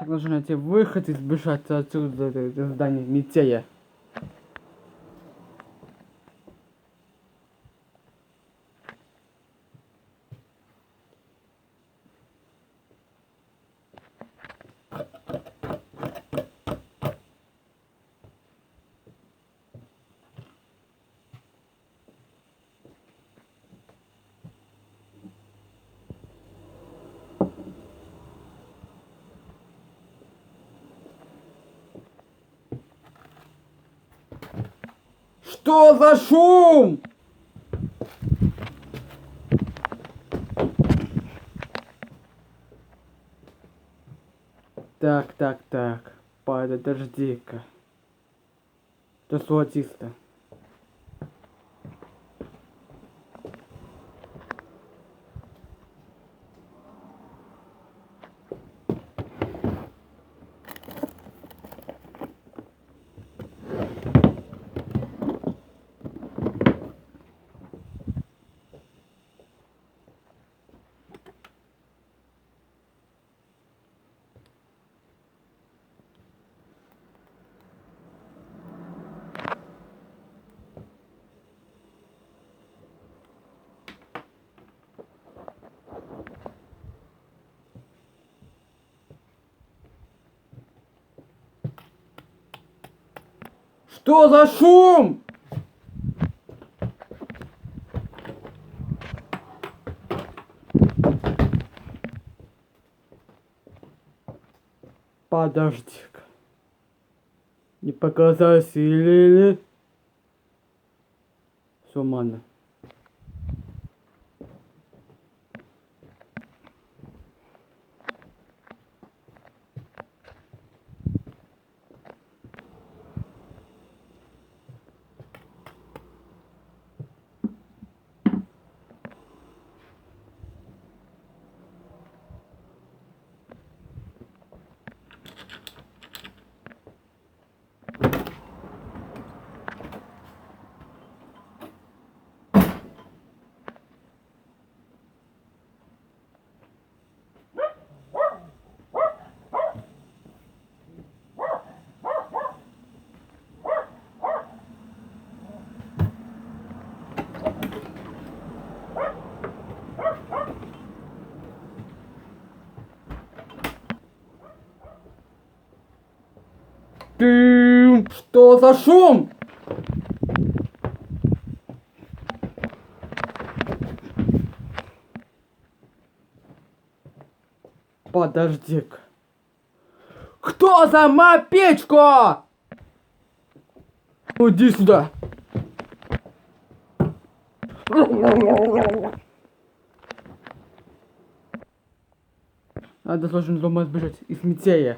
Так нужно найти выход и сбежать отсюда, из здания Митея. Что за шум? Так. Подожди-ка. Это золотисто. Что за шум? Подожди-ка. Не показалось или... Сумана. Что за шум? Подожди-ка. Кто за печку? Иди сюда. Надо срочно дома сбежать из Митея.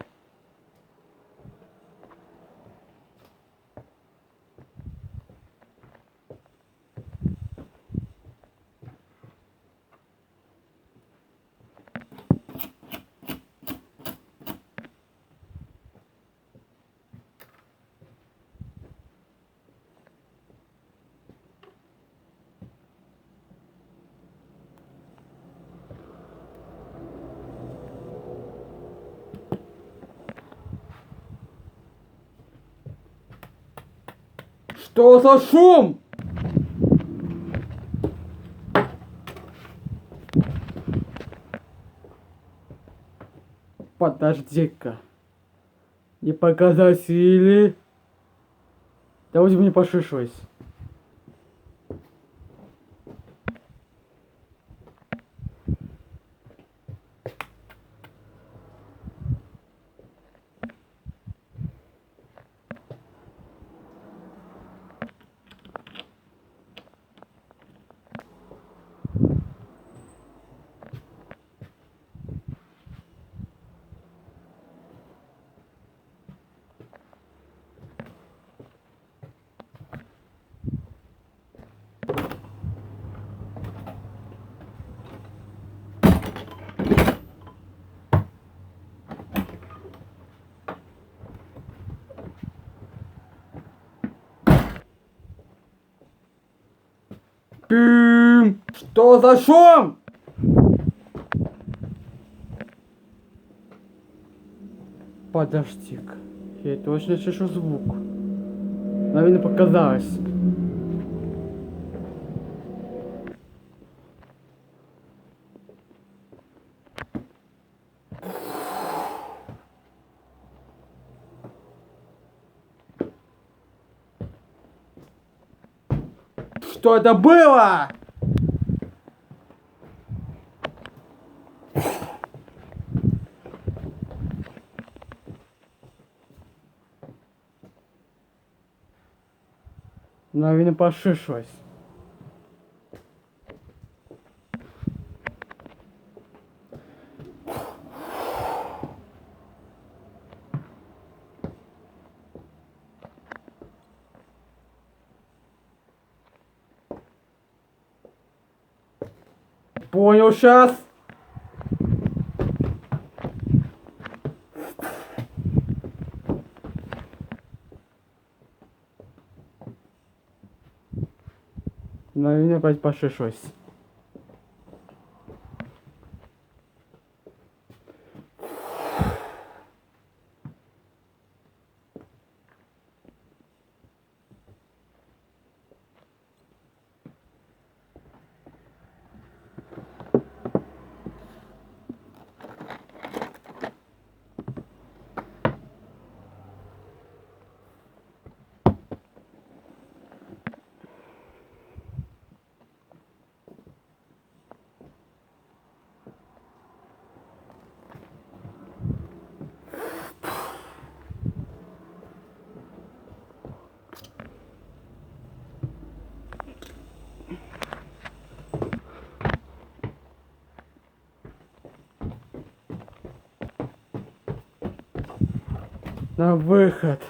Что за шум? Подожди-ка. Не показалось или... Да вроде бы не пошишилась. Что за шум? Подожди-ка. Я точно слышу звук. Наверное, показалось. Что это было? Наверное, пошишлось. Понял сейчас. Наверное, опять пошишлось. На выход.